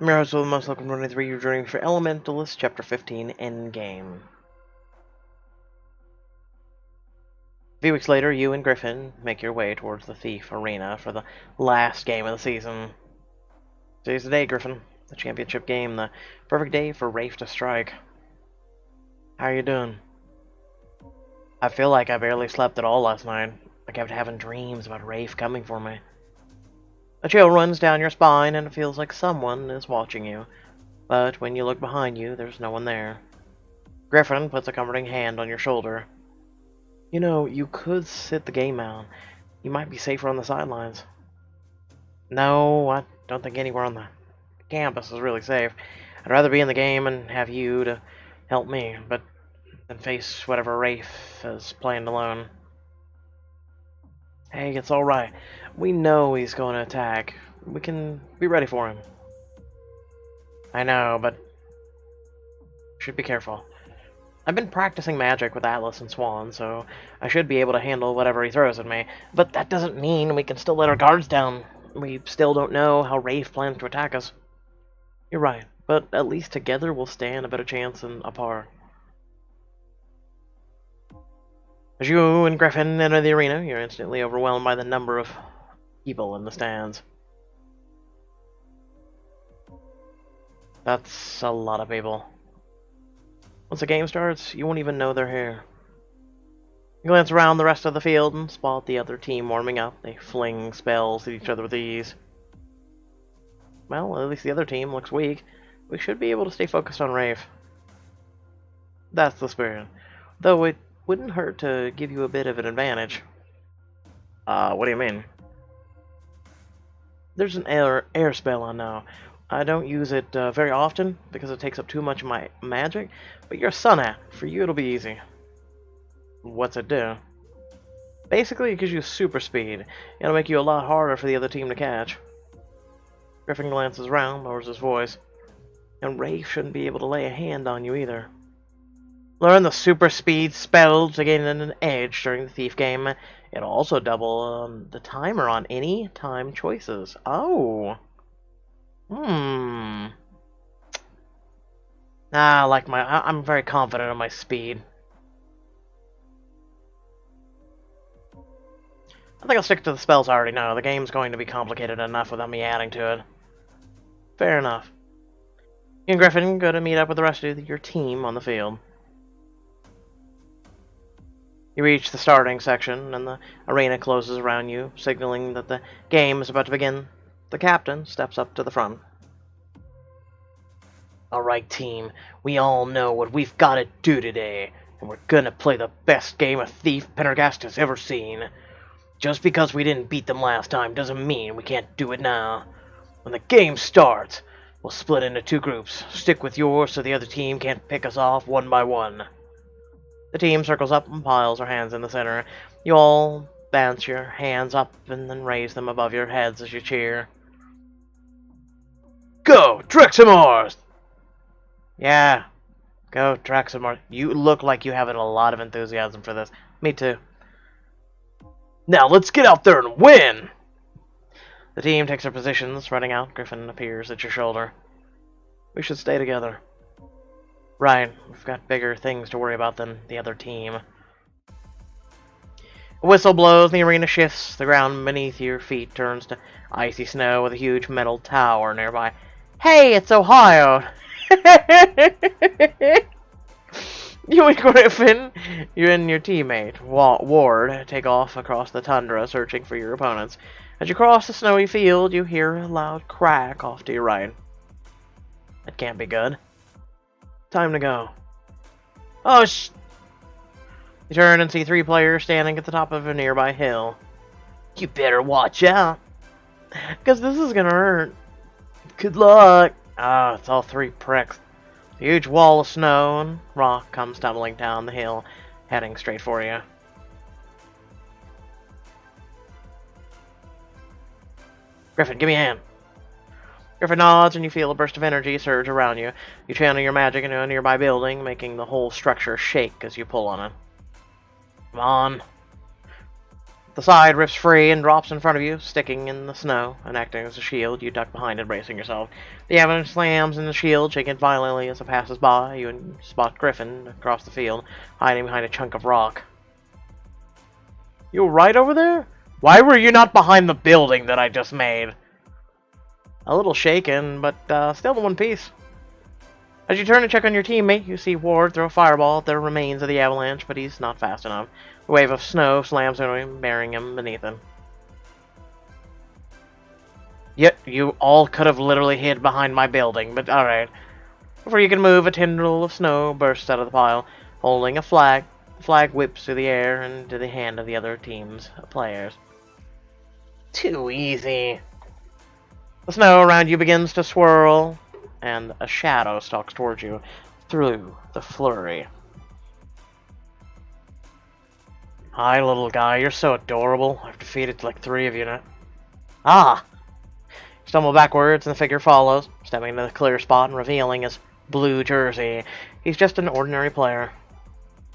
I'm your host with the most welcome to 23. You're joining me for Elementalists, Chapter 15, Endgame. A few weeks later, you and Griffin make your way towards the Thief Arena for the last game of the season. Today's the day, Griffin. The championship game, the perfect day for Rafe to strike. How are you doing? I feel like I barely slept at all last night. I kept having dreams about Rafe coming for me. A chill runs down your spine, and it feels like someone is watching you. But when you look behind you, there's no one there. Griffin puts a comforting hand on your shoulder. You know, you could sit the game out. You might be safer on the sidelines. No, I don't think anywhere on the campus is really safe. I'd rather be in the game and have you to help me, but than face whatever Rafe is playing alone. Hey, it's alright. We know he's going to attack. We can be ready for him. I know, but should be careful. I've been practicing magic with Atlas and Swan, so I should be able to handle whatever he throws at me. But that doesn't mean we can still let our guards down. We still don't know how Rafe plans to attack us. You're right, but at least together we'll stand a better chance than apart. As you and Griffin enter the arena, you're instantly overwhelmed by the number of people in the stands. That's a lot of people. Once the game starts, you won't even know they're here. You glance around the rest of the field and spot the other team warming up. They fling spells at each other with ease. Well, at least the other team looks weak. We should be able to stay focused on Rafe. That's the spirit. Though it wouldn't hurt to give you a bit of an advantage. What do you mean? There's an air spell on now. I don't use it very often because it takes up too much of my magic, but you're a Sunat. For you, it'll be easy. What's it do? Basically, it gives you super speed. It'll make you a lot harder for the other team to catch. Griffin glances around, lowers his voice. And Rafe shouldn't be able to lay a hand on you either. Learn the super speed spell to gain an edge during the Thief game. It'll also double the timer on any time choices. Oh. I'm very confident in my speed. I think I'll stick to the spells I already know. The game's going to be complicated enough without me adding to it. Fair enough. You and Griffin go to meet up with the rest of your team on the field. You reach the starting section, and the arena closes around you, signaling that the game is about to begin. The captain steps up to the front. Alright, team. We all know what we've got to do today, and we're gonna play the best game of Thief Pendarghast has ever seen. Just because we didn't beat them last time doesn't mean we can't do it now. When the game starts, we'll split into two groups. Stick with yours so the other team can't pick us off one by one. The team circles up and piles their hands in the center. You all bounce your hands up and then raise them above your heads as you cheer. Go, Drexamars! Yeah, go, Drexamars. You look like you have a lot of enthusiasm for this. Me too. Now let's get out there and win! The team takes their positions, spreading out. Griffin appears at your shoulder. We should stay together. Right, we've got bigger things to worry about than the other team. A whistle blows, the arena shifts, the ground beneath your feet turns to icy snow with a huge metal tower nearby. Hey, it's Ohio! You and Griffin, you and your teammate, Ward, take off across the tundra searching for your opponents. As you cross the snowy field, you hear a loud crack off to your right. That can't be good. Time to go. Oh, You turn and see three players standing at the top of a nearby hill. You better watch out, because this is gonna hurt. Good luck. Ah, it's all three pricks. A huge wall of snow and rock comes tumbling down the hill, heading straight for you. Griffin, give me a hand. Griffin nods, and you feel a burst of energy surge around you. You channel your magic into a nearby building, making the whole structure shake as you pull on it. Come on. The side rips free and drops in front of you, sticking in the snow and acting as a shield. You duck behind it, bracing yourself. The avalanche slams in the shield, shaking it violently as it passes by. You spot Griffin across the field, hiding behind a chunk of rock. You right over there? Why were you not behind the building that I just made? A little shaken, but still in one piece. As you turn to check on your teammate, you see Ward throw a fireball at the remains of the avalanche, but he's not fast enough. A wave of snow slams into him, burying him beneath him. Yet you all could have literally hid behind my building, but alright. Before you can move, a tendril of snow bursts out of the pile, holding a flag. The flag whips through the air and into the hand of the other team's players. Too easy. The snow around you begins to swirl, and a shadow stalks towards you through the flurry. Hi, little guy. You're so adorable. I've defeated like 3 of you now. Ah! You stumble backwards, and the figure follows, stepping into the clear spot and revealing his blue jersey. He's just an ordinary player.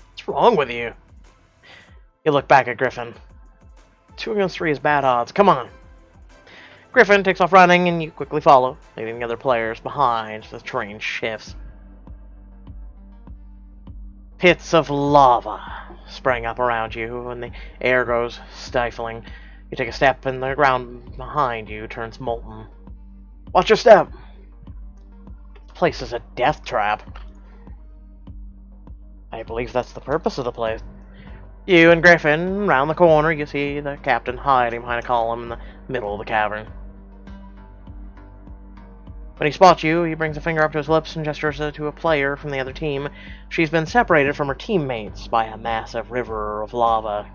What's wrong with you? You look back at Griffin. 2 against 3 is bad odds. Come on. Griffin takes off running, and you quickly follow, leaving the other players behind as the terrain shifts. Pits of lava spring up around you, and the air goes stifling. You take a step, and the ground behind you turns molten. Watch your step! The place is a death trap. I believe that's the purpose of the place. You and Griffin, round the corner, you see the captain hiding behind a column in the middle of the cavern. When he spots you, he brings a finger up to his lips and gestures to a player from the other team. She's been separated from her teammates by a massive river of lava.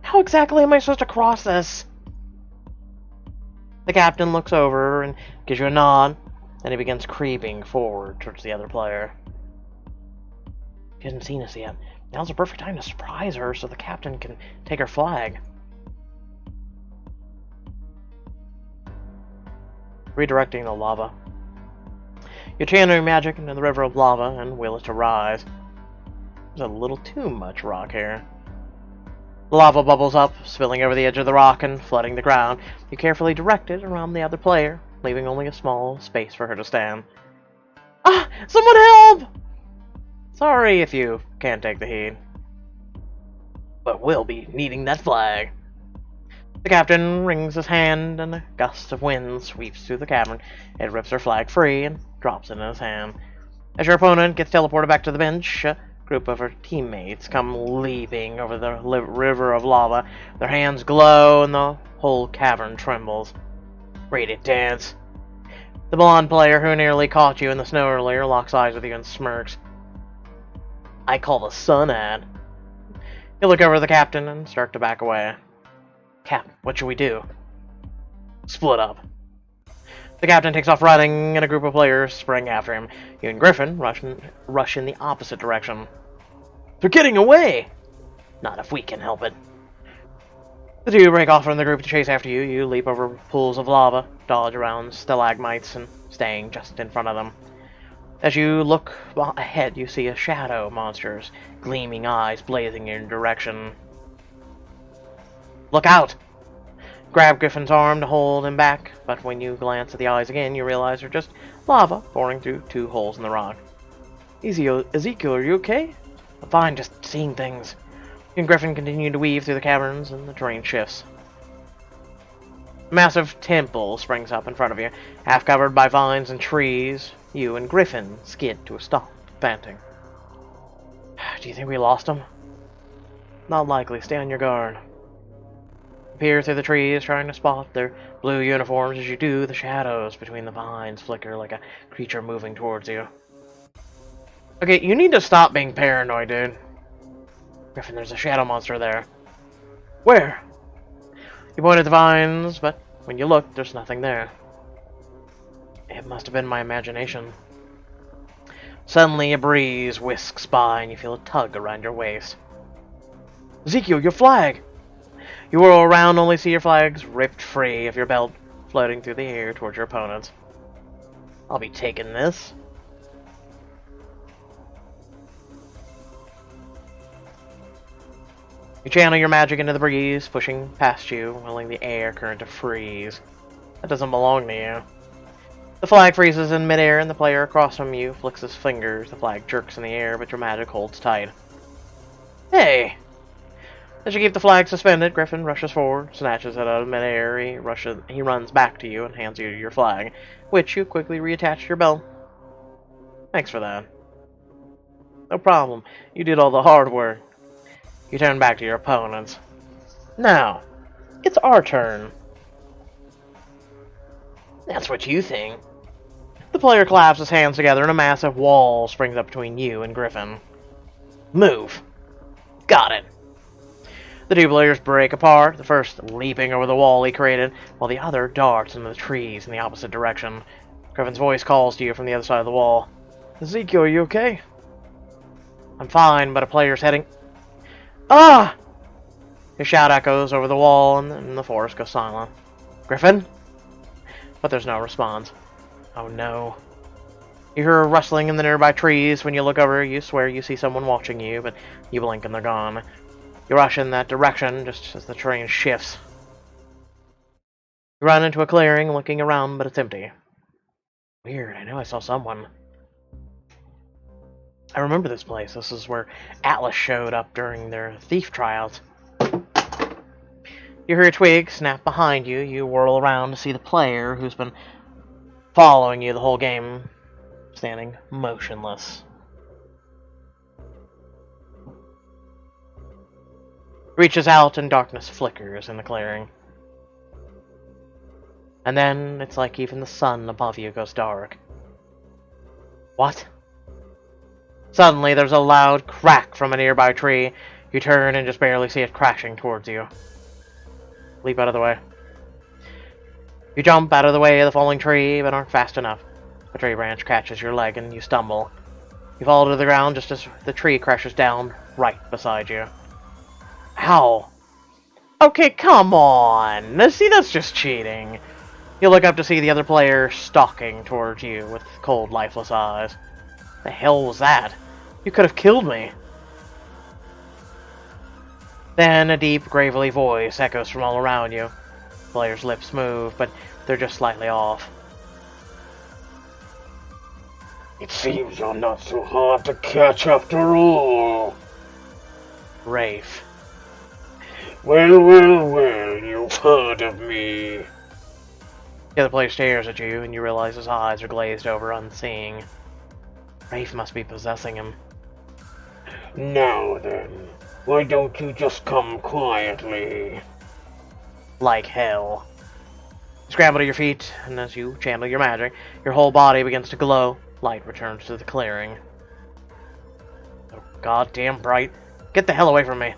How exactly am I supposed to cross this? The captain looks over and gives you a nod, and he begins creeping forward towards the other player. She hasn't seen us yet. Now's the perfect time to surprise her so the captain can take her flag. Redirecting the lava. You channel your magic into the river of lava and will it to rise. There's a little too much rock here. The lava bubbles up, spilling over the edge of the rock and flooding the ground. You carefully direct it around the other player, leaving only a small space for her to stand. Ah! Someone help! Sorry if you can't take the heat. But we'll be needing that flag. The captain wrings his hand, and a gust of wind sweeps through the cavern. It rips her flag free and drops it in his hand. As your opponent gets teleported back to the bench, a group of her teammates come leaping over the river of lava. Their hands glow, and the whole cavern trembles. Read it, dance. The blonde player who nearly caught you in the snow earlier locks eyes with you and smirks. I call the sun ad. You look over at the captain and start to back away. Cap, what should we do? Split up. The captain takes off running, and a group of players spring after him. You and Griffin rush in the opposite direction. They're getting away! Not if we can help it. The two break off from the group to chase after you. You leap over pools of lava, dodge around stalagmites, and staying just in front of them. As you look ahead, you see a shadow monster's gleaming eyes blazing in your direction. Look out! Grab Griffin's arm to hold him back, but when you glance at the eyes again, you realize they're just lava pouring through 2 holes in the rock. Ezekiel, are you okay? I'm fine, just seeing things. You and Griffin continue to weave through the caverns, and the terrain shifts. A massive temple springs up in front of you, half covered by vines and trees. You and Griffin skid to a stop, panting. Do you think we lost him? Not likely. Stay on your guard. Peer through the trees, trying to spot their blue uniforms. As you do, the shadows between the vines flicker like a creature moving towards you. Okay, you need to stop being paranoid, dude. Griffin, there's a shadow monster there. Where? You point at the vines, but when you look, there's nothing there. It must have been my imagination. Suddenly, a breeze whisks by, and you feel a tug around your waist. Ezekiel, your flag! You whirl around, only see your flags ripped free of your belt, floating through the air towards your opponents. I'll be taking this. You channel your magic into the breeze, pushing past you, willing the air current to freeze. That doesn't belong to you. The flag freezes in midair, and the player across from you flicks his fingers. The flag jerks in the air, but your magic holds tight. Hey! As you keep the flag suspended, Griffin rushes forward, snatches it out of midair. He runs back to you and hands you your flag, which you quickly reattach to your belt. Thanks for that. No problem. You did all the hard work. You turn back to your opponents. Now, it's our turn. That's what you think. The player claps his hands together and a massive wall springs up between you and Griffin. Move. Got it. The two players break apart, the first leaping over the wall he created, while the other darts into the trees in the opposite direction. Griffin's voice calls to you from the other side of the wall. Ezekiel, are you okay? I'm fine, but a player's heading... Ah! His shout echoes over the wall, and the forest goes silent. Griffin? But there's no response. Oh no. You hear a rustling in the nearby trees. When you look over, you swear you see someone watching you, but you blink and they're gone. You rush in that direction just as the terrain shifts. You run into a clearing, looking around, but it's empty. Weird, I know I saw someone. I remember this place. This is where Atlas showed up during their thief trials. You hear a twig snap behind you. You whirl around to see the player who's been following you the whole game, standing motionless. Reaches out and darkness flickers in the clearing. And then it's like even the sun above you goes dark. What? Suddenly there's a loud crack from a nearby tree. You turn and just barely see it crashing towards you. Leap out of the way. You jump out of the way of the falling tree, but aren't fast enough. A tree branch catches your leg and you stumble. You fall to the ground just as the tree crashes down right beside you. Ow! Okay, come on! See, that's just cheating. You look up to see the other player stalking towards you with cold, lifeless eyes. The hell was that? You could have killed me. Then a deep, gravelly voice echoes from all around you. The player's lips move, but they're just slightly off. It seems you're not so hard to catch after all. Rafe. Well, you've heard of me. The other player stares at you, and you realize his eyes are glazed over, unseeing. Rafe must be possessing him. Now then, why don't you just come quietly? Like hell. You scramble to your feet, and as you channel your magic, your whole body begins to glow. Light returns to the clearing. Oh, goddamn bright. Get the hell away from me.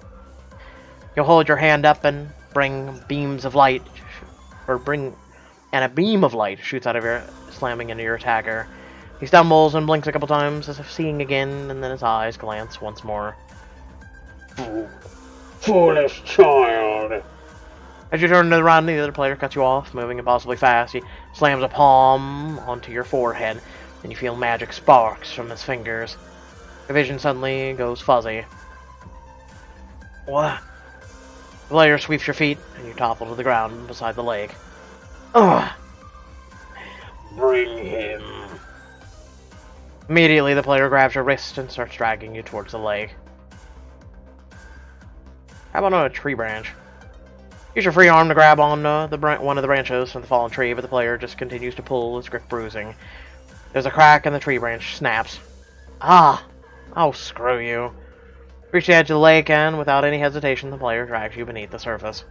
You'll hold your hand up and bring beams of light, and a beam of light shoots out of your, slamming into your attacker. He stumbles and blinks a couple times as if seeing again, and then his eyes glance once more. Foolish child! As you turn to the run, the other player cuts you off, moving impossibly fast. He slams a palm onto your forehead, and you feel magic sparks from his fingers. Your vision suddenly goes fuzzy. What? The player sweeps your feet, and you topple to the ground beside the lake. Ugh! Bring him. Immediately, the player grabs your wrist and starts dragging you towards the lake. How about a tree branch? Use your free arm to grab on one of the branches from the fallen tree, but the player just continues to pull, his grip bruising. There's a crack and the tree branch snaps. Ah! Oh, screw you. Reach the edge of the lake and, without any hesitation, the player drags you beneath the surface.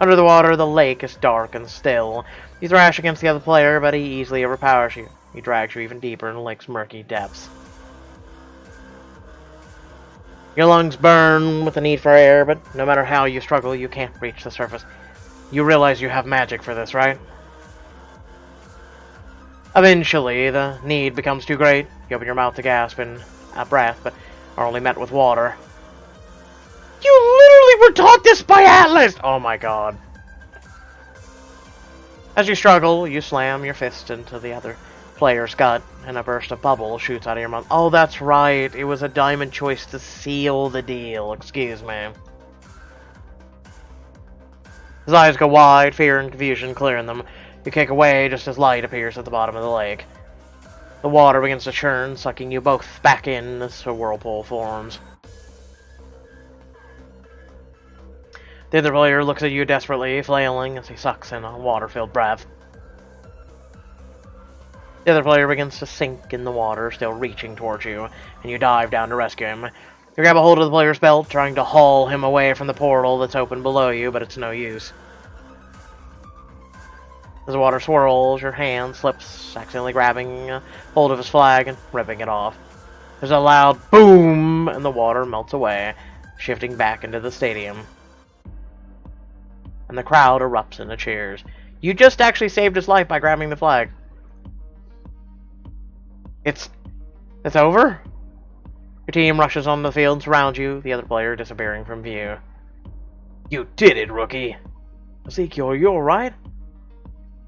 Under the water, the lake is dark and still. You thrash against the other player, but he easily overpowers you. He drags you even deeper in the lake's murky depths. Your lungs burn with the need for air, but no matter how you struggle, you can't reach the surface. You realize you have magic for this, right? Eventually, the need becomes too great. You open your mouth to gasp in a breath, but are only met with water. You literally were taught this by Atlas! Oh my god. As you struggle, you slam your fist into the other player's gut, and a burst of bubble shoots out of your mouth. Oh, that's right. It was a diamond choice to seal the deal. Excuse me. His eyes go wide, fear and confusion clearing them. You kick away just as light appears at the bottom of the lake. The water begins to churn, sucking you both back in as a whirlpool forms. The other player looks at you desperately, flailing as he sucks in a water-filled breath. The other player begins to sink in the water, still reaching towards you, and you dive down to rescue him. You grab a hold of the player's belt, trying to haul him away from the portal that's open below you, but it's no use. As the water swirls, your hand slips, accidentally grabbing hold of his flag and ripping it off. There's a loud boom, and the water melts away, shifting back into the stadium. And the crowd erupts into cheers. You just actually saved his life by grabbing the flag. It's over? Your team rushes on the field and surrounds you, the other player disappearing from view. You did it, rookie. Ezekiel, are you alright?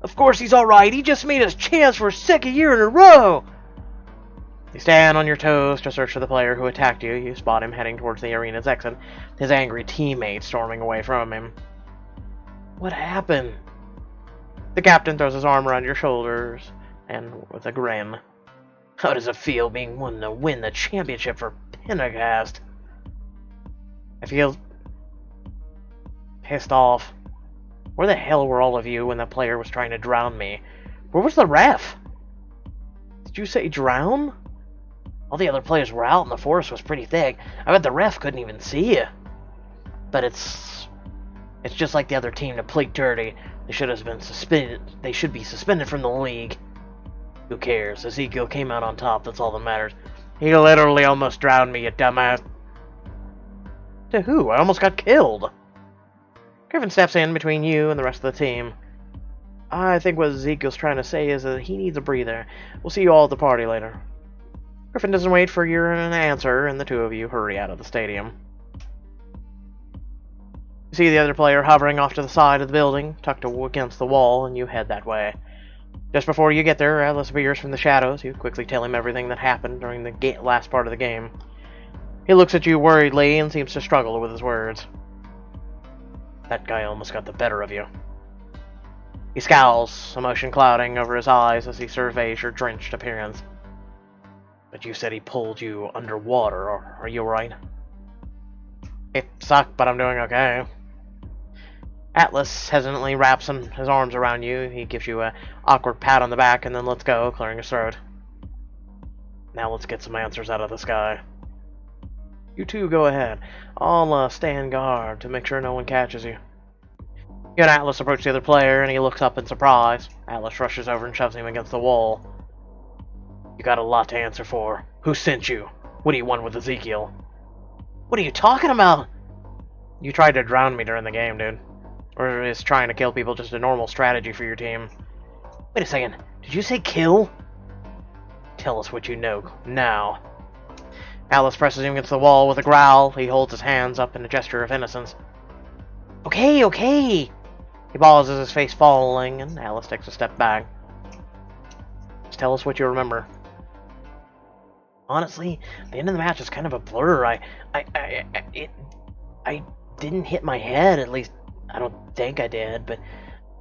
Of course he's alright. He just made us champs for a second year in a row. You stand on your toes to search for the player who attacked you. You spot him heading towards the arena's exit, his angry teammate storming away from him. What happened? The captain throws his arm around your shoulders, and with a grin. How does it feel being one to win the championship for Pendarghast? I feel pissed off. Where the hell were all of you when the player was trying to drown me? Where was the ref? Did you say drown? All the other players were out and the forest was pretty thick. I bet the ref couldn't even see you. But it's just like the other team to play dirty. They should have been suspended. They should be suspended from the league. Who cares? Ezekiel came out on top, that's all that matters. He literally almost drowned me, you dumbass. To who? I almost got killed. Griffin steps in between you and the rest of the team. I think what Ezekiel's trying to say is that he needs a breather. We'll see you all at the party later. Griffin doesn't wait for your answer, and the two of you hurry out of the stadium. You see the other player hovering off to the side of the building, tucked against the wall, and you head that way. Just before you get there, Atlas appears from the shadows. You quickly tell him everything that happened during the last part of the game. He looks at you worriedly and seems to struggle with his words. That guy almost got the better of you. He scowls, emotion clouding over his eyes as he surveys your drenched appearance. But you said he pulled you underwater. Are you alright? It sucked, but I'm doing okay. Atlas hesitantly wraps his arms around you. He gives you an awkward pat on the back and then lets go, clearing his throat. Now let's get some answers out of the sky. You two go ahead. I'll stand guard to make sure no one catches you. You and Atlas approach the other player, and he looks up in surprise. Atlas rushes over and shoves him against the wall. You got a lot to answer for. Who sent you? What do you want with Ezekiel? What are you talking about? You tried to drown me during the game, dude. Or is trying to kill people just a normal strategy for your team? Wait a second. Did you say kill? Tell us what you know, now. Atlas presses him against the wall with a growl. He holds his hands up in a gesture of innocence. Okay. He pauses, his face falling, and Atlas takes a step back. Just tell us what you remember. Honestly, the end of the match is kind of a blur. I didn't hit my head, at least I don't think I did, but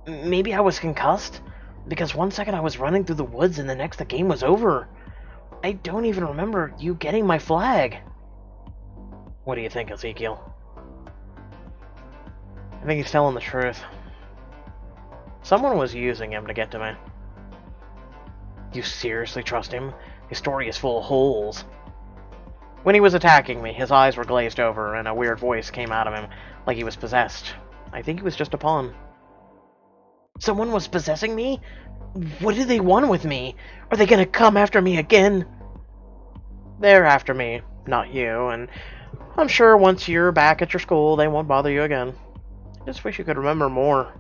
maybe I was concussed, because 1 second I was running through the woods and the next the game was over. I don't even remember you getting my flag. What do you think, Ezekiel? I think he's telling the truth. Someone was using him to get to me. You seriously trust him? His story is full of holes. When he was attacking me, his eyes were glazed over and a weird voice came out of him, like he was possessed. I think he was just a pawn. Someone was possessing me? What do they want with me? Are they gonna come after me again? They're after me, not you, and I'm sure once you're back at your school, they won't bother you again. I just wish you could remember more.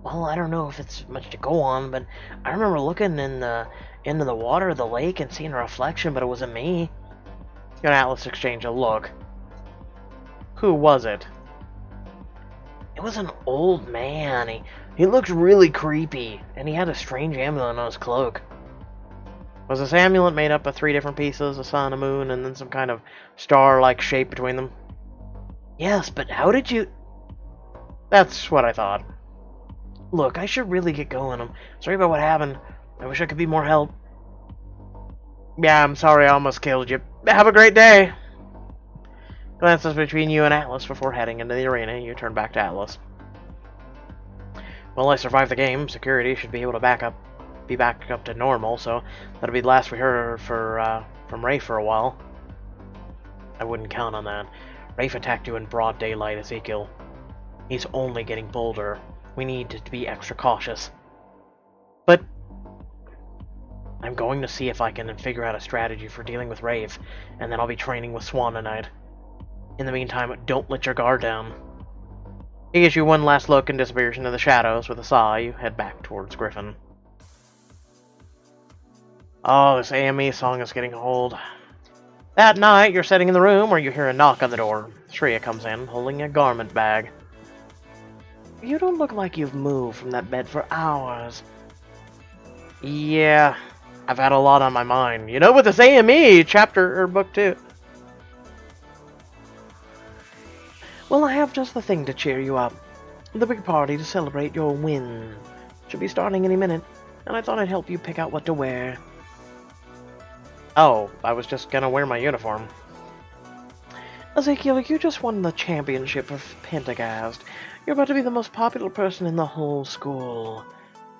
Well, I don't know if it's much to go on, but I remember looking into the water of the lake and seeing a reflection, but it wasn't me. You and Atlas exchange a look. Who was it? It was an old man. He looked really creepy, and he had a strange amulet on his cloak. Was this amulet made up of 3 different pieces, a sun, a moon, and then some kind of star-like shape between them? Yes, but how did you... That's what I thought. Look, I should really get going. I'm sorry about what happened. I wish I could be more help. Yeah, I'm sorry I almost killed you. Have a great day! Glances between you and Atlas before heading into the arena. You turn back to Atlas. Well, I survived the game. Security should be able to be back up to normal, so that'll be the last we heard from Rafe for a while. I wouldn't count on that. Rafe attacked you in broad daylight, Ezekiel. He's only getting bolder. We need to be extra cautious. But I'm going to see if I can figure out a strategy for dealing with Rafe, and then I'll be training with Swan tonight. In the meantime, don't let your guard down. He gives you one last look and disappears into the shadows. With a sigh, you head back towards Griffin. Oh, this AME song is getting old. That night, you're sitting in the room where you hear a knock on the door. Shreya comes in, holding a garment bag. You don't look like you've moved from that bed for hours. Yeah, I've had a lot on my mind. You know, with this AME chapter or book 2. Well, I have just the thing to cheer you up. The big party to celebrate your win. Should be starting any minute, and I thought I'd help you pick out what to wear. Oh, I was just gonna wear my uniform. Ezekiel, you just won the championship of Pendarghast. You're about to be the most popular person in the whole school.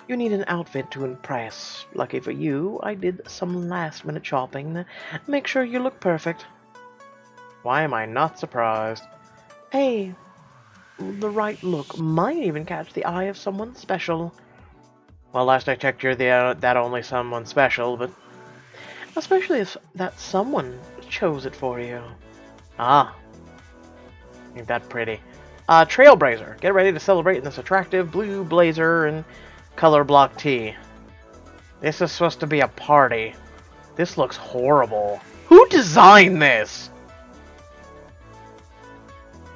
You need an outfit to impress. Lucky for you, I did some last-minute shopping. Make sure you look perfect. Why am I not surprised? Hey, the right look might even catch the eye of someone special. Well, last I checked, you're that only someone special, but especially if that someone chose it for you. Ah, ain't that pretty? Trailblazer. Get ready to celebrate in this attractive blue blazer and color block tee. This is supposed to be a party. This looks horrible. Who designed this?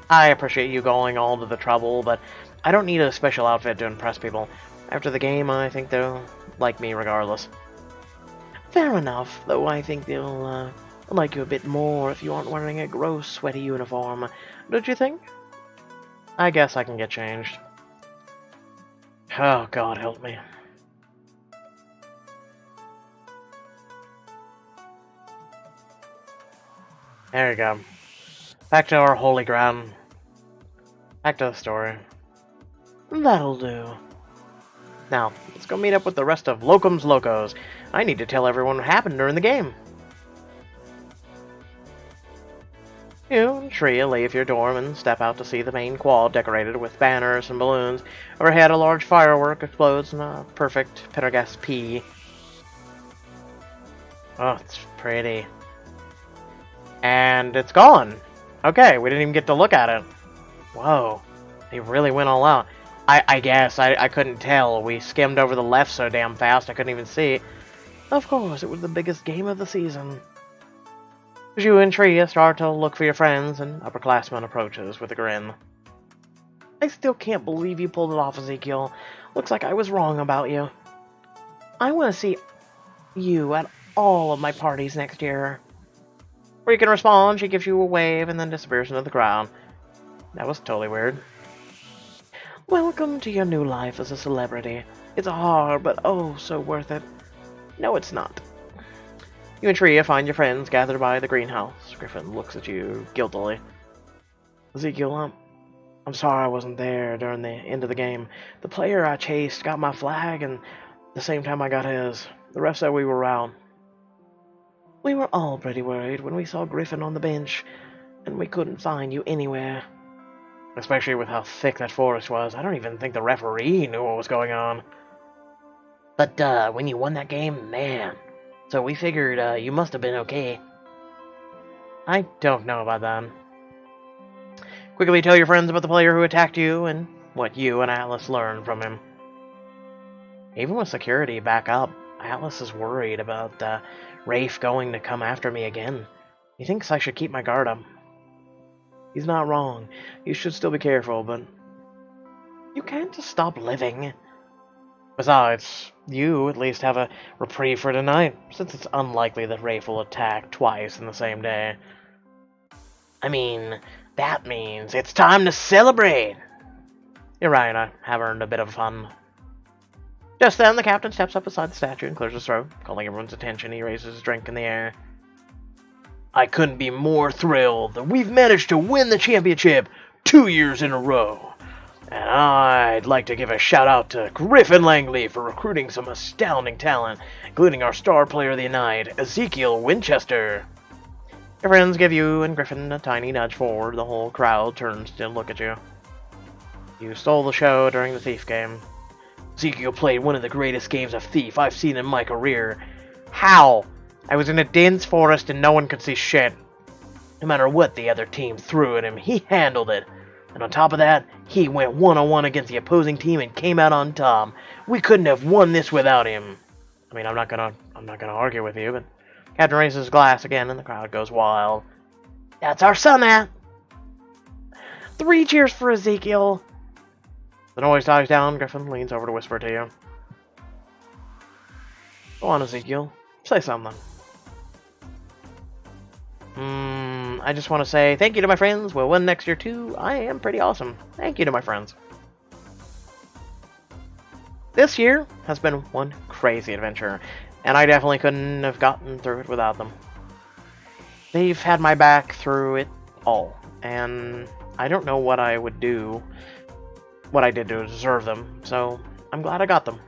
I appreciate you going all to the trouble, but I don't need a special outfit to impress people. After the game, I think they'll like me regardless. Fair enough, though I think they'll like you a bit more if you aren't wearing a gross, sweaty uniform. Don't you think? I guess I can get changed. Oh, God help me. There you go. Back to our holy ground. Back to the story. That'll do. Now, let's go meet up with the rest of Locum's Locos. I need to tell everyone what happened during the game. You and Shreya leave your dorm and step out to see the main quad decorated with banners and balloons. Overhead, a large firework explodes in a perfect Pendarghast P. Oh, it's pretty. And it's gone. Okay, we didn't even get to look at it. Whoa, they really went all out. I guess, I couldn't tell. We skimmed over the left so damn fast I couldn't even see it. Of course, it was the biggest game of the season. As you and Shreya start to look for your friends, an upperclassman approaches with a grin. I still can't believe you pulled it off, Ezekiel. Looks like I was wrong about you. I want to see you at all of my parties next year. Where you can respond, she gives you a wave and then disappears into the crowd. That was totally weird. Welcome to your new life as a celebrity. It's hard, but oh, so worth it. No, it's not. You and Shreya find your friends gathered by the greenhouse. Griffin looks at you guiltily. Ezekiel, I'm sorry I wasn't there during the end of the game. The player I chased got my flag, and at the same time I got his. The ref said we were out. We were all pretty worried when we saw Griffin on the bench, and we couldn't find you anywhere. Especially with how thick that forest was. I don't even think the referee knew what was going on. But, when you won that game, man. So we figured, you must have been okay. I don't know about that. Quickly tell your friends about the player who attacked you and what you and Atlas learned from him. Even with security back up, Atlas is worried about Rafe going to come after me again. He thinks I should keep my guard up. He's not wrong. You should still be careful, but you can't just stop living. Besides, you at least have a reprieve for tonight, since it's unlikely that Rafe will attack twice in the same day. I mean, that means it's time to celebrate! You're right, I have earned a bit of fun. Just then, the captain steps up beside the statue and clears his throat. Calling everyone's attention, he raises his drink in the air. I couldn't be more thrilled that we've managed to win the championship 2 years in a row. And I'd like to give a shout out to Griffin Langley for recruiting some astounding talent, including our star player of the night, Ezekiel Winchester. Your friends give you and Griffin a tiny nudge forward. The whole crowd turns to look at you. You stole the show during the Thief game. Ezekiel played one of the greatest games of Thief I've seen in my career. How? I was in a dense forest and no one could see shit. No matter what the other team threw at him, he handled it. And on top of that, he went one-on-one against the opposing team and came out on top. We couldn't have won this without him. I mean, I'm not gonna argue with you, but Captain raises his glass again and the crowd goes wild. That's our son, Matt. 3 cheers for Ezekiel. The noise dies down. Griffin leans over to whisper to you. Go on, Ezekiel. Say something. I just want to say thank you to my friends. We'll win next year too. I am pretty awesome. Thank you to my friends. This year has been one crazy adventure, and I definitely couldn't have gotten through it without them. They've had my back through it all, and I don't know what I would do, what I did to deserve them, so I'm glad I got them.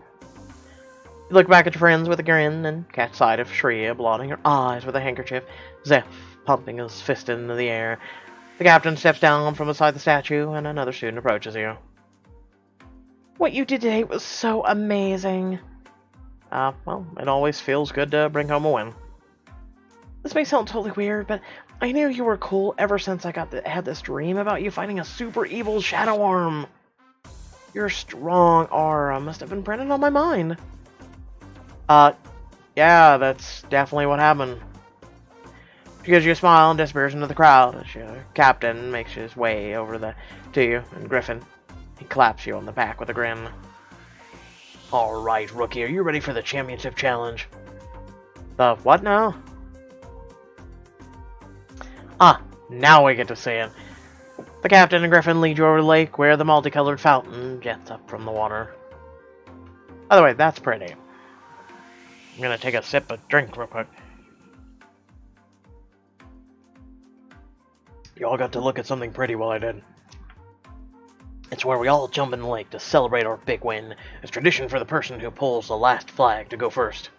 You look back at your friends with a grin and catch sight of Shreya blotting her eyes with a handkerchief, Zeph pumping his fist into the air. The captain steps down from beside the statue, and another student approaches you. What you did today was so amazing. Well, it always feels good to bring home a win. This may sound totally weird, but I knew you were cool ever since I had this dream about you fighting a super evil shadow arm. Your strong aura must have been printed on my mind. Yeah, that's definitely what happened. She gives you a smile and disappears into the crowd as your captain makes his way over to you and Griffin. He claps you on the back with a grin. Alright, rookie, are you ready for the championship challenge? The what now? Now we get to see it. The captain and Griffin lead you over the lake where the multicolored fountain jets up from the water. By the way, that's pretty. I'm gonna take a sip of drink real quick. You all got to look at something pretty while I did. It's where we all jump in the lake to celebrate our big win. It's tradition for the person who pulls the last flag to go first.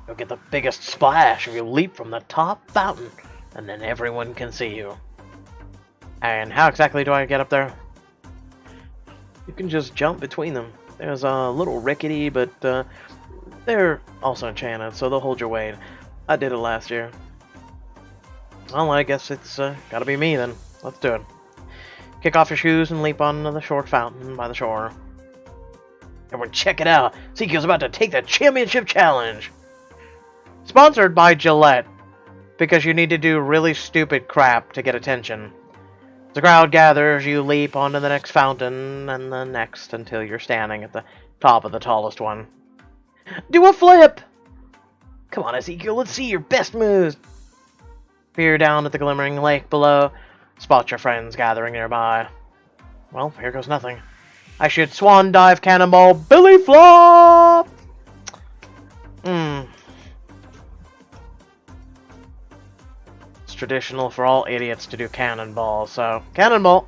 You'll get the biggest splash if you leap from the top fountain, and then everyone can see you. And how exactly do I get up there? You can just jump between them. There's a little rickety, but they're also enchanted, so they'll hold your weight. I did it last year. Well, I guess it's gotta be me then. Let's do it. Kick off your shoes and leap onto the short fountain by the shore. Everyone check it out! Ezekiel's about to take the championship challenge! Sponsored by Gillette. Because you need to do really stupid crap to get attention. As the crowd gathers, you leap onto the next fountain and the next until you're standing at the top of the tallest one. Do a flip! Come on, Ezekiel, let's see your best moves! Peer down at the glimmering lake below. Spot your friends gathering nearby. Well, here goes nothing. I should swan dive cannonball Billy Flop! It's traditional for all idiots to do cannonball, so cannonball!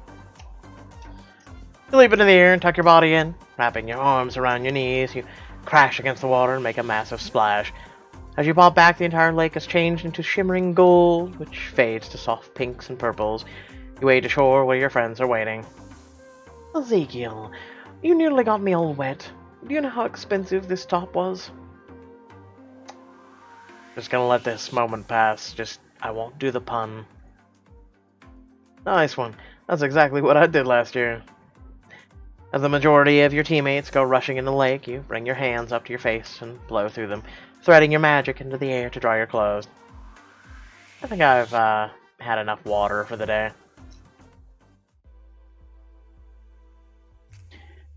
You leap into the air and tuck your body in, wrapping your arms around your knees. You crash against the water and make a massive splash. As you pop back, the entire lake has changed into shimmering gold, which fades to soft pinks and purples. You wade to shore where your friends are waiting. Ezekiel, you nearly got me all wet. Do you know how expensive this top was? Just gonna let this moment pass. I won't do the pun. Nice one. That's exactly what I did last year. As the majority of your teammates go rushing in the lake, you bring your hands up to your face and blow through them, threading your magic into the air to dry your clothes. I think I've had enough water for the day.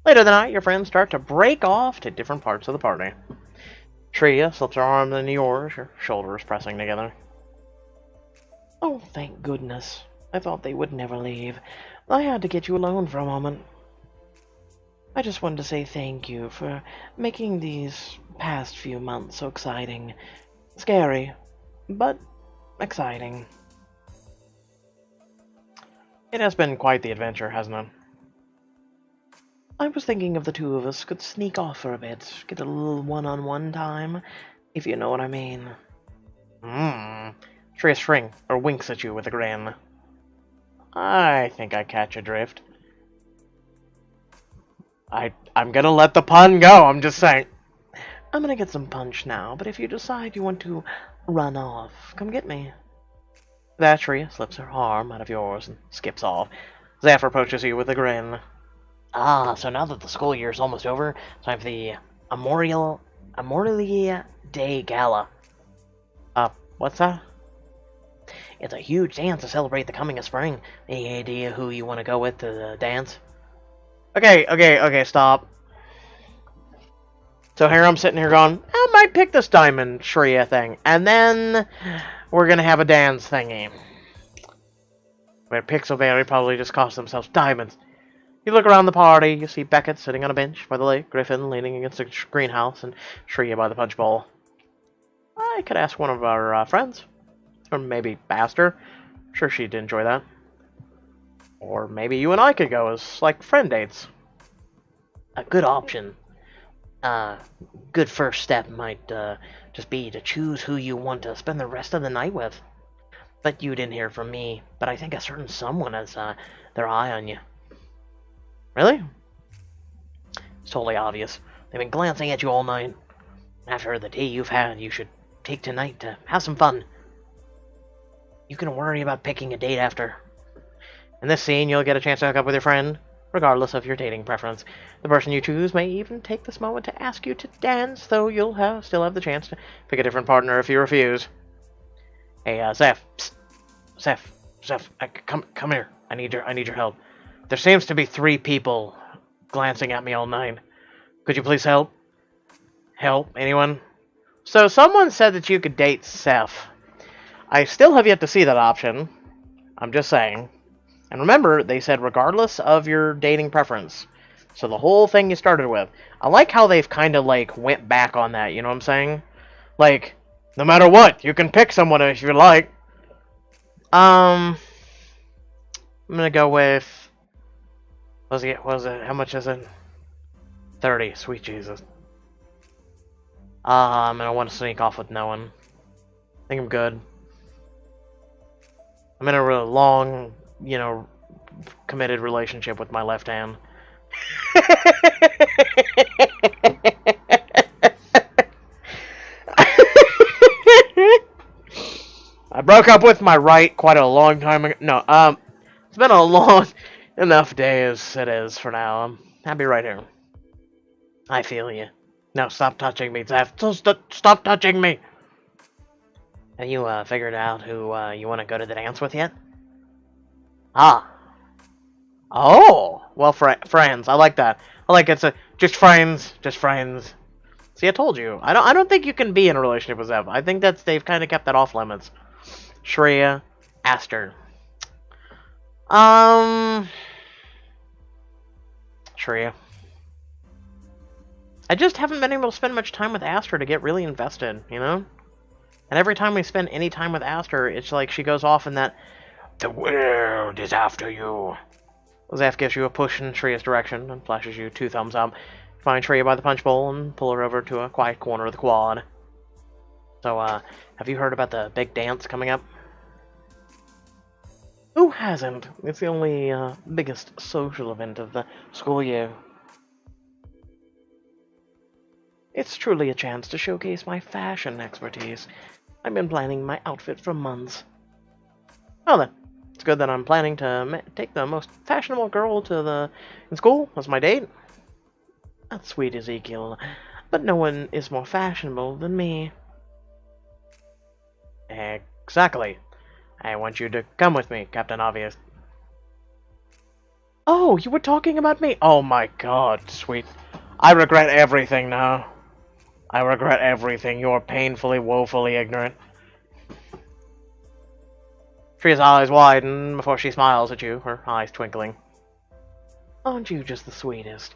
Later that night, your friends start to break off to different parts of the party. Tria slips her arm into yours, your shoulders pressing together. Oh, thank goodness. I thought they would never leave. I had to get you alone for a moment. I just wanted to say thank you for making these past few months so exciting. Scary, but exciting. It has been quite the adventure, hasn't it? I was thinking if the two of us could sneak off for a bit, get a little one-on-one time, if you know what I mean. Tria shrinks or winks at you with a grin. I think I catch a drift. I'm gonna let the pun go, I'm just saying. I'm gonna get some punch now, but if you decide you want to run off, come get me. That Tria slips her arm out of yours and skips off. Zeph approaches you with a grin. Ah, so now that the school year is almost over, time for the Amorelia Day Gala. What's that? It's a huge dance to celebrate the coming of spring. Any idea who you want to go with to the dance? Okay, stop. So here I'm sitting here going, I might pick this Diamond Shreya thing, and then we're gonna have a dance thingy. Where Pixelberry probably just cost themselves diamonds. You look around the party, you see Beckett sitting on a bench by the lake, Griffin leaning against a greenhouse, and Shreya by the punch bowl. I could ask one of our friends. Or maybe Baster. I'm sure she'd enjoy that. Or maybe you and I could go as, like, friend dates. A good option. Good first step might just be to choose who you want to spend the rest of the night with. But you didn't hear from me, but I think a certain someone has their eye on you. Really? It's totally obvious. They've been glancing at you all night. After the day you've had, you should take tonight to have some fun. You can worry about picking a date after. In this scene, you'll get a chance to hook up with your friend, regardless of your dating preference. The person you choose may even take this moment to ask you to dance, though you'll still have the chance to pick a different partner if you refuse. Hey, Zeph. Psst. Zeph, come here. I need your help. There seems to be 3 people glancing at me all night. Could you please help? Help? Anyone? So someone said that you could date Seth. I still have yet to see that option. I'm just saying. And remember, they said regardless of your dating preference. So the whole thing you started with. I like how they've kind of, like, went back on that, you know what I'm saying? Like, no matter what, you can pick someone if you like. I'm gonna go with... what was it? How much is it? 30. Sweet Jesus. I'm gonna want to sneak off with no one. I think I'm good. I'm in a really long, committed relationship with my left hand. I broke up with my right quite a long time ago. No, it's been a long enough day as it is for now. I'll be right here. I feel you. No, stop touching me, Zeph. Stop touching me! Have you figured out who you want to go to the dance with yet? Ah. Oh! Well, friends. I like that. I like it's just friends. Just friends. See, I told you. I don't think you can be in a relationship with Zeph. I think they've kind of kept that off limits. Shreya, Aster. Shreya. I just haven't been able to spend much time with Aster to get really invested, you know? And every time we spend any time with Aster, it's like she goes off in that, the world is after you. Zeph gives you a push in Shreya's direction and flashes you 2 thumbs up. Find Shreya by the punch bowl and pull her over to a quiet corner of the quad. So, have you heard about the big dance coming up? Who hasn't? It's the only biggest social event of the school year. It's truly a chance to showcase my fashion expertise. I've been planning my outfit for months. Well then, it's good that I'm planning to take the most fashionable girl in school as my date. That's sweet, Ezekiel, but no one is more fashionable than me. Exactly. I want you to come with me, Captain Obvious. Oh, you were talking about me? Oh my god, sweet. I regret everything now. I regret everything. You are painfully, woefully ignorant. Shriya's eyes widen before she smiles at you, her eyes twinkling. Aren't you just the sweetest?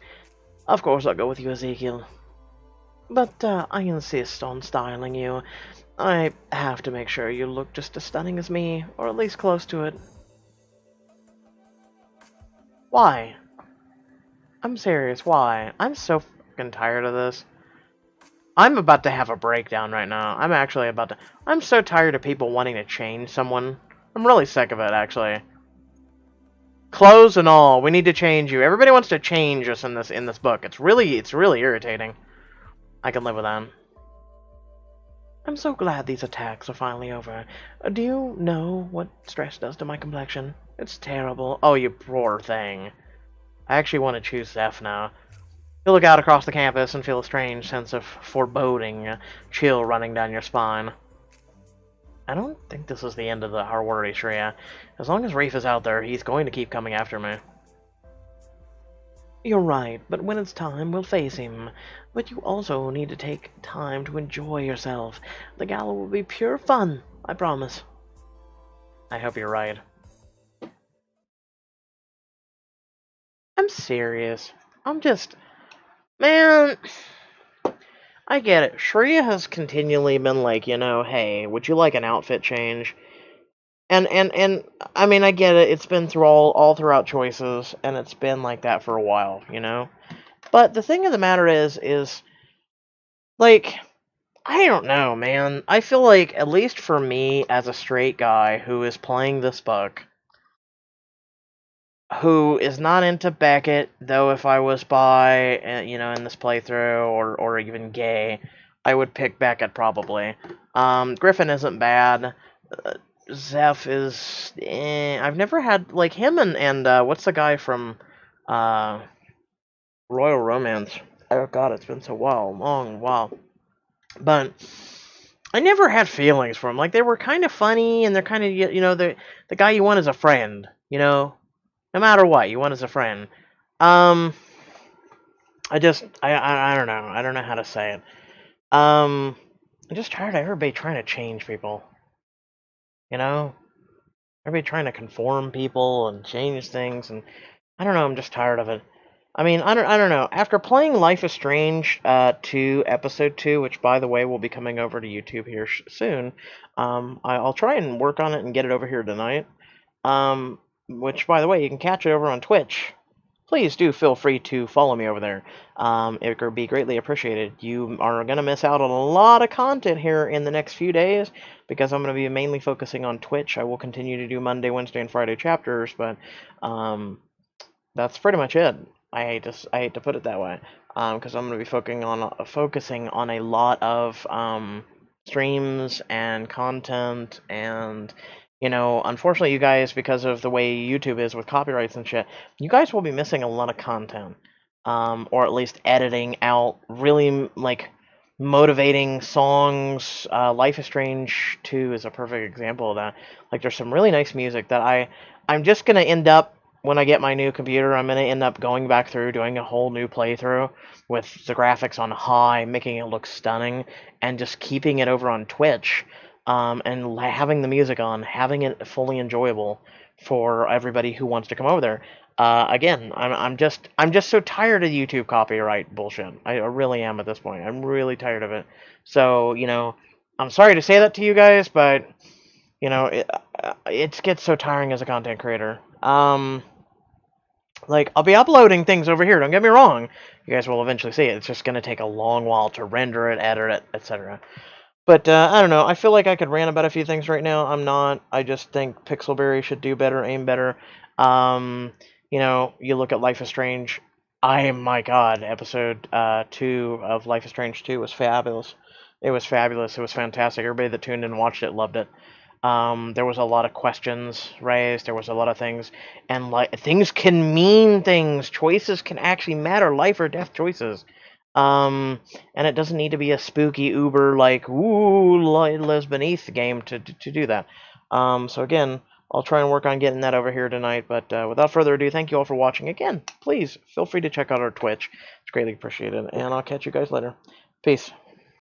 Of course I'll go with you, Ezekiel. But I insist on styling you. I have to make sure you look just as stunning as me, or at least close to it. Why? I'm serious, why? I'm so fucking tired of this. I'm about to have a breakdown right now. I'm actually about to... I'm so tired of people wanting to change someone. I'm really sick of it, actually. Clothes and all, we need to change you. Everybody wants to change us in this book. It's really irritating. I can live with that. I'm so glad these attacks are finally over. Do you know what stress does to my complexion? It's terrible. Oh, you poor thing. I actually want to choose Zeph now. You look out across the campus and feel a strange sense of foreboding, a chill running down your spine. I don't think this is the end of our worry, Shreya. As long as Reef is out there, he's going to keep coming after me. You're right, but when it's time, we'll face him. But you also need to take time to enjoy yourself. The gala will be pure fun, I promise. I hope you're right. I'm serious. I'm just... Man... I get it. Shreya has continually been like, you know, hey, would you like an outfit change? And I mean, I get it. It's been through all throughout choices, and it's been like that for a while, you know? But the thing of the matter is, like, I don't know, man. I feel like, at least for me, as a straight guy who is playing this book, who is not into Beckett, though if I was bi, you know, in this playthrough, or even gay, I would pick Beckett probably. Griffin isn't bad. Zeph is, I've never had, like, him and what's the guy from, Royal Romance? Oh god, it's been so long while. But I never had feelings for him. Like, they were kind of funny, and they're kind of, you know, the guy you want as a friend, you know? No matter what, you want as a friend. Um, I don't know. I don't know how to say it. I'm just tired of everybody trying to change people. You know? Everybody trying to conform people and change things, and I don't know, I'm just tired of it. I mean, I don't know. After playing Life is Strange 2, Episode 2, which, by the way, will be coming over to YouTube here soon, I'll try and work on it and get it over here tonight. Which, by the way, you can catch it over on Twitch. Please do feel free to follow me over there. It would be greatly appreciated. You are going to miss out on a lot of content here in the next few days because I'm going to be mainly focusing on Twitch. I will continue to do Monday, Wednesday, and Friday chapters, but that's pretty much it. I hate to put it that way, because I'm going to be focusing on a lot of streams and content, and you know, unfortunately, you guys, because of the way YouTube is with copyrights and shit, you guys will be missing a lot of content, or at least editing out really like motivating songs. Life is Strange 2 is a perfect example of that. Like, there's some really nice music that I'm just gonna end up, when I get my new computer, I'm going to end up going back through, doing a whole new playthrough with the graphics on high, making it look stunning, and just keeping it over on Twitch, and having the music on, having it fully enjoyable for everybody who wants to come over there. Again, I'm just so tired of YouTube copyright bullshit. I really am at this point. I'm really tired of it. So, you know, I'm sorry to say that to you guys, but you know, it gets so tiring as a content creator. Like, I'll be uploading things over here, don't get me wrong. You guys will eventually see it. It's just going to take a long while to render it, edit it, etc. But, I don't know. I feel like I could rant about a few things right now. I'm not. I just think Pixelberry should do better, aim better. You know, you look at Life is Strange. My god, episode 2 of Life is Strange 2 was fabulous. It was fabulous. It was fantastic. Everybody that tuned in and watched it loved it. There was a lot of questions raised. There was a lot of things, and like, things can mean things. Choices can actually matter, life or death choices. And it doesn't need to be a spooky Uber like ooh Les Beneath game to do that. So again, I'll try and work on getting that over here tonight. But without further ado, thank you all for watching. Again, please feel free to check out our Twitch. It's greatly appreciated. And I'll catch you guys later. Peace.